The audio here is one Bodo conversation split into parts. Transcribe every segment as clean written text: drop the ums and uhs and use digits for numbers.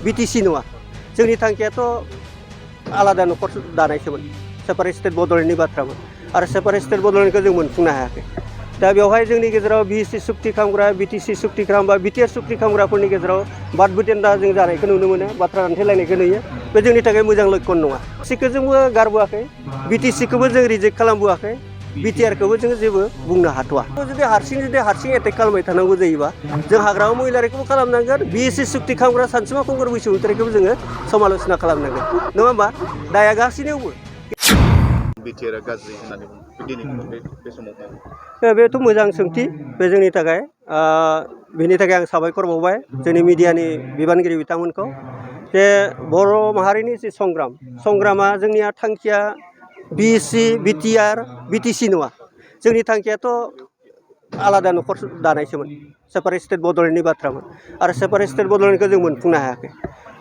बिटिसि नङा जोंनि थांखियाथ' आलादा न'खर दानायसोमोन सेपारेट स्टेट बड'लेण्डनि बाथ्रामोन आरो सेपारेट स्टेट बड'लेण्डखौ जों मोनफुंनो हायाखै दा बेवहाय जोंनि गेजेराव बिएससि सुक्ति खालामग्रा बिटिसि सुक्ति खालामग्रा बिटिआर सुक्ति खालामग्राफोरनि गेजेराव बाद बुटेन्दा जों जानायखौ नुनो मोनो बाथ्रा दान्थेलायनायखौ नुयो बे जोंनि थाखाय मोजां लक्षण नङा सिखौ जोंबो गारबोआखै बिटिसिखौबो जों रिजेक्ट खालामबोआखै बिटिआरखौबो जों जेबो बुंनो हाथ'वा जुदि हारसिं एटेक खालामबाय थानांगौ जायोबा जों हाग्रामा महिलारिखौबो खालामनांगोन बिएससि सुक्ति खालामग्रा सानसुमा खुंगुर बसुमतारिखौबो जोङो समाल'सना खालामनांगोन नङा होमबा दाया गासिनियावबो बिटिआरआ गाज्रि होननानै बुङो बे समाव बेथ' मोजां सोंथि बे जोंनि थाखाय बेनि थाखाय आं साबायखर बावबाय जोंनि मिडियानि बिबानगिरि बिथांमोनखौ जे बर' माहारिनि जि संग्रामा जोंनिया थांखिया बिएससि बिटिआर बिटिसि नङा जोंनि थांखियाथ' आलादा न'खर दानायसोमोन सेपारेट स्टेट बड'लेण्डनि बाथ्रामोन आरो सेपारेट स्टेट बड'लेण्डखौ जों मोनफुंनो हायाखै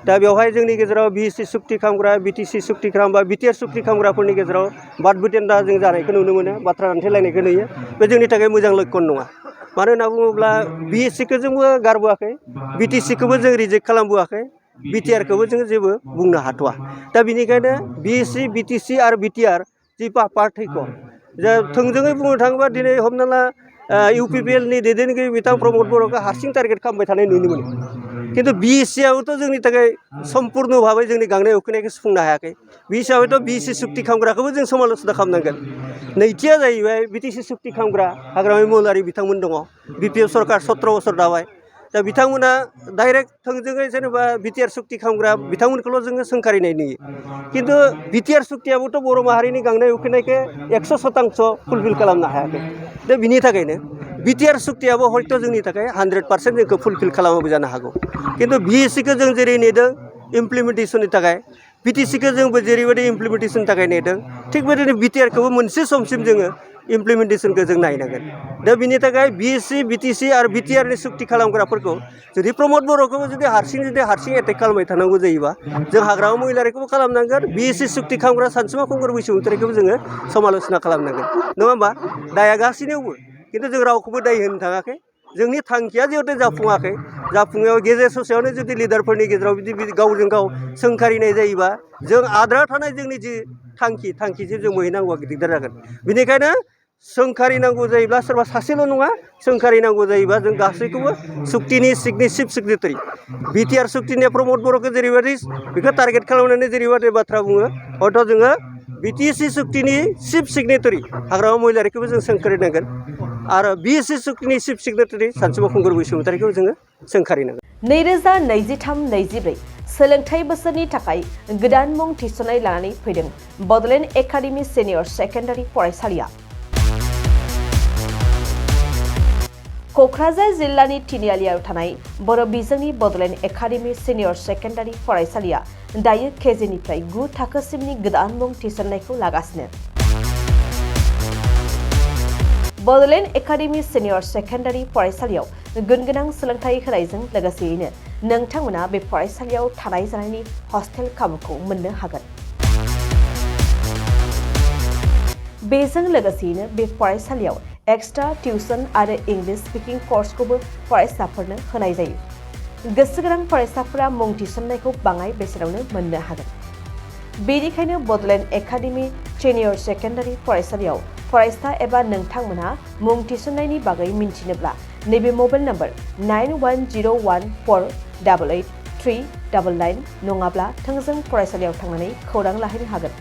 दा बेवहाय जोंनि गेजेराव बिएससि सुक्ति खालामग्रा बिटिसि सुक्ति खालामग्रा बिटिआर सुक्ति खालामग्राफोरनि गेजेराव बाद बुटेन्दा जों जानायखौ नुनो मोनो बाथ्रा दान्थेलायनायखौ नुयो बे जोंनि थाखाय मोजां लक्षण नङा मानो होनना बुङोब्ला बिएससिखौ जोंबो गारबोआखै बिटिसिखौबो जों रिजेक्ट खालामबोआखै बिटिआरखौबो जों जेबो बुंनो हाथ'वा दा बेनिखायनो बिएससि बिटिसि आरो बिटिआर जि पार्थक्य जे थोंजोङै बुंनो थाङोबा दिनै हमना ला इउपिपिएलनि दैदेनगिरि बिथां प्रमद बर'खौ हारसिं टारगेट खालामबाय थानाय नुनो मोनो खिन्थु बि हिसाबैथ' जोंनि थाखाय सम्पुर्ण भाबै जोंनि गांनाय उखैनायखौ सुफुंनो हायाखै बे हिसाबैथ' बिएससि सुक्ति खालामग्राखौबो जों समाल'सना खालामनांगोन नैथिया जाहैबाय बिटिसि सुक्ति खालामग्रा हाग्रामा महिलारि बिथांमोन दङ बिपिएफ सरकार 17 बोसोर दाबाय दा बिथांमोना डाइरेक्ट थोंजोङै जेनेबा बिटिआर सुक्ति खालामग्रा बिथांमोनखौल' जोङो सोंखारिनाय नुयो खिन्थु बिटिआर सुक्तियाबोथ' बर' माहारिनि गांनाय उखैनायखौ 100% फुलफिल खालामनो हायाखै दा बिनि थाखायनो बिटिआर सुक्तियाबो हयथ' जोंनि थाखाय 100% जोंखौ फुलफिल खालामाबो जानो हागौ खिन्थु बिएससिखौ जों जेरै नेदों इमप्लिमेन्टेसननि थाखाय बिटिसिखौ जोंबो जेरैबायदि इमप्लिमेन्टेसननि थाखाय नेदों थिग बेबायदिनो बिटिआरखौबो मोनसे समसिम जोङो इमप्लिमेन्टेसनखौ जों नायनांगोन दा बिनि थाखाय बिएससि बिटिसि आरो बिटिआरनि सुक्ति खालामग्राफोरखौ जुदि प्रमद बर'खौबो जुदि हारसिं एटेक खालामबाय थानांगौ जायोबा जों हाग्रामा महिलारिखौबो खालामनांगोन बिएससि सुक्ति खालामग्रा सानसुमा खुंगुर बसुमतारिखौबो जोङो समाल'सना खालामनांगोन नङा होमबा दाया गासिनियावबो खिन्थु जों रावखौबो दाय होनो थाङाखै जोंनि थांखिया जिहेथु जाफुङाखै जाफुङायाव गेजेर ससेयावनो जुदि लिडारफोरनि गेजेराव बिदि गावजों गाव सोंखारिनाय जायोबा जों आद्रा थानाय जोंनि जि थांखिसिम जों मोनहैनांगौआ दिगदार जागोन बेनिखायनो सोंखारिनांगौ जायोब्ला सोरबा सासेल' नङा सोंखारिनांगौ जायोबा जों गासैखौबो सुक्तिनि चिफ सेक्रेटारि बिटिआर सुक्तिनि प्रमद बर'खौ जेरैबायदि बेखौ टारगेट खालामनानै जेरैबायदि बाथ्रा बुङो हयथ' जोङो बिटिसि सुक्तिनि चिफ सिगनेटारि हाग्रामा महिलारिखौबो जों सोंखारिनांगोन आरो बिएससि सुक्तिनि चिफ सेक्रेटारि सानसुमा खुंगुर बसुमतारिखौ जोङो सोंखारिनांगोन 2023-24 सोलोंथाइ बोसोरनि थाखाय गोदान मुं थिसननाय लानानै फैदों बड'लेण्ड एकाडेमि सिनियर सेकेन्डारि फरायसालिया क'क्राझार जिल्लानि तिनिआलियाव थानाय बर' बिजोंनि बड'लेण्ड एकाडेमि सिनियर सेकेन्डारि फरायसालिया दायो केजिनिफ्राय 9 थाखोसिमनि गोदान मुं थिसननायखौ लागासिनो बड'लेण्ड एकाडेमि सिनियर सेकेन्डारि फरायसालियाव गुनगोनां सोलोंथाइ होनायजों लोगोसेयैनो नोंथांमोना बे फरायसालियाव थानाय जानायनि हस्टेल खाबुखौ मोननो हागोन बेजों लोगोसेयैनो बे फरायसालियाव एक्सट्रा टिउसन आरो इंलिश स्पिकिं कर्सखौबो फरायसाफोरनो होनाय जायो गोसो गोनां फरायसाफोरा मुं थिसननायखौ बाङाय बेसेनावनो मोननो हागोन बेनिखायनो बड'लेण्ड एकाडेमि सिनियर सेकेन्डारि फरायसालियाव फरायसा एबा नोंथांमोनहा मुं थिसननायनि बागै मिन्थिनोब्ला नैबे मबाइल नम्बर 9101488399 नङाब्ला थोंजों फरायसालियाव थांनानै खौरां लाहैनो हागोन